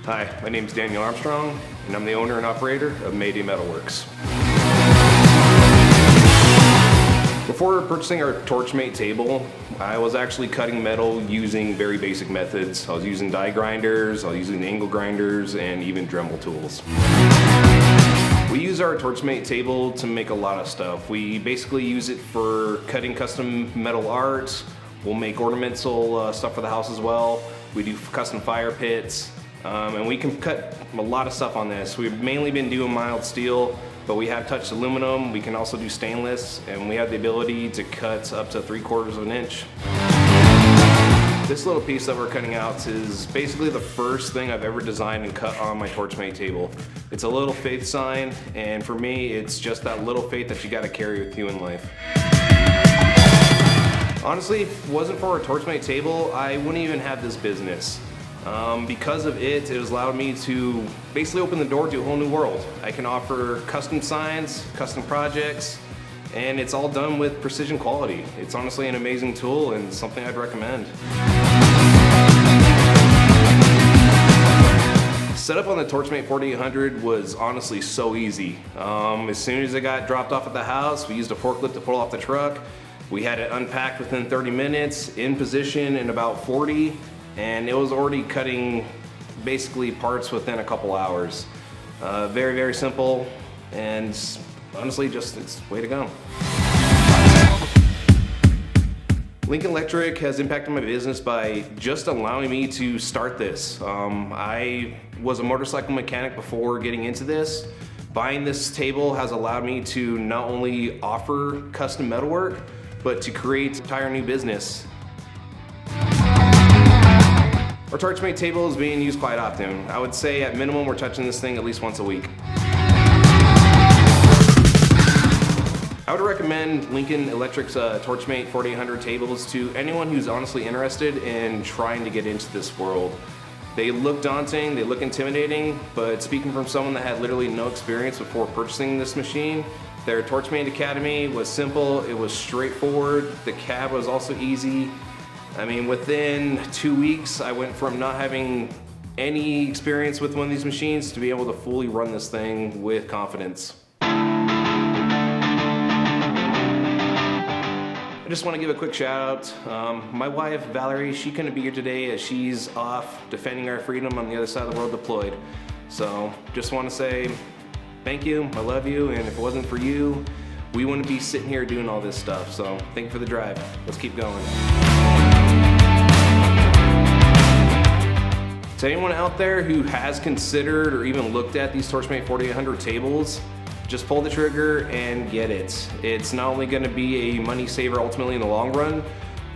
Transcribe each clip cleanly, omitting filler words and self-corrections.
Hi, my name is Daniel Armstrong, and I'm the owner and operator of May-Day Metal Worxs. Before purchasing our Torchmate table, I was actually cutting metal using very basic methods. I was using die grinders, I was using angle grinders, and even Dremel tools. We use our Torchmate table to make a lot of stuff. We basically use it for cutting custom metal art. We'll make ornamental stuff for the house as well. We do custom fire pits. And we can cut a lot of stuff on this. We've mainly been doing mild steel, but we have touched aluminum. We can also do stainless, and we have the ability to cut up to 3/4 of an inch. This little piece that we're cutting out is basically the first thing I've ever designed and cut on my Torchmate table. It's a little faith sign, and for me, it's just that little faith that you gotta carry with you in life. Honestly, if it wasn't for our Torchmate table, I wouldn't even have this business. Because of it, it has allowed me to basically open the door to a whole new world. I can offer custom signs, custom projects, and it's all done with precision quality. It's honestly an amazing tool and something I'd recommend. Setup on the Torchmate 4800 was honestly so easy. As soon as it got dropped off at the house, we used a forklift to pull off the truck. We had it unpacked within 30 minutes, in position in about 40, and it was already cutting basically parts within a couple hours. Very, very simple, and honestly, just it's way to go. Lincoln Electric has impacted my business by just allowing me to start this. I was a motorcycle mechanic before getting into this. Buying this table has allowed me to not only offer custom metalwork, but to create an entire new business. Our Torchmate table is being used quite often. I would say at minimum we're touching this thing at least once a week. I would recommend Lincoln Electric's Torchmate 4800 tables to anyone who's honestly interested in trying to get into this world. They look daunting, they look intimidating, but speaking from someone that had literally no experience before purchasing this machine, their Torchmate Academy was simple, it was straightforward, the cab was also easy. I mean, within 2 weeks, I went from not having any experience with one of these machines to be able to fully run this thing with confidence. I just want to give a quick shout out. My wife, Valerie, she couldn't be here today as she's off defending our freedom on the other side of the world deployed. So just want to say thank you, I love you, and if it wasn't for you, we wouldn't be sitting here doing all this stuff. So thank you for the drive. Let's keep going. To anyone out there who has considered or even looked at these Torchmate 4800 tables, just pull the trigger and get it. It's not only gonna be a money saver ultimately in the long run,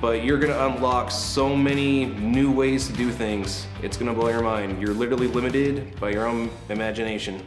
but you're gonna unlock so many new ways to do things. It's gonna blow your mind. You're literally limited by your own imagination.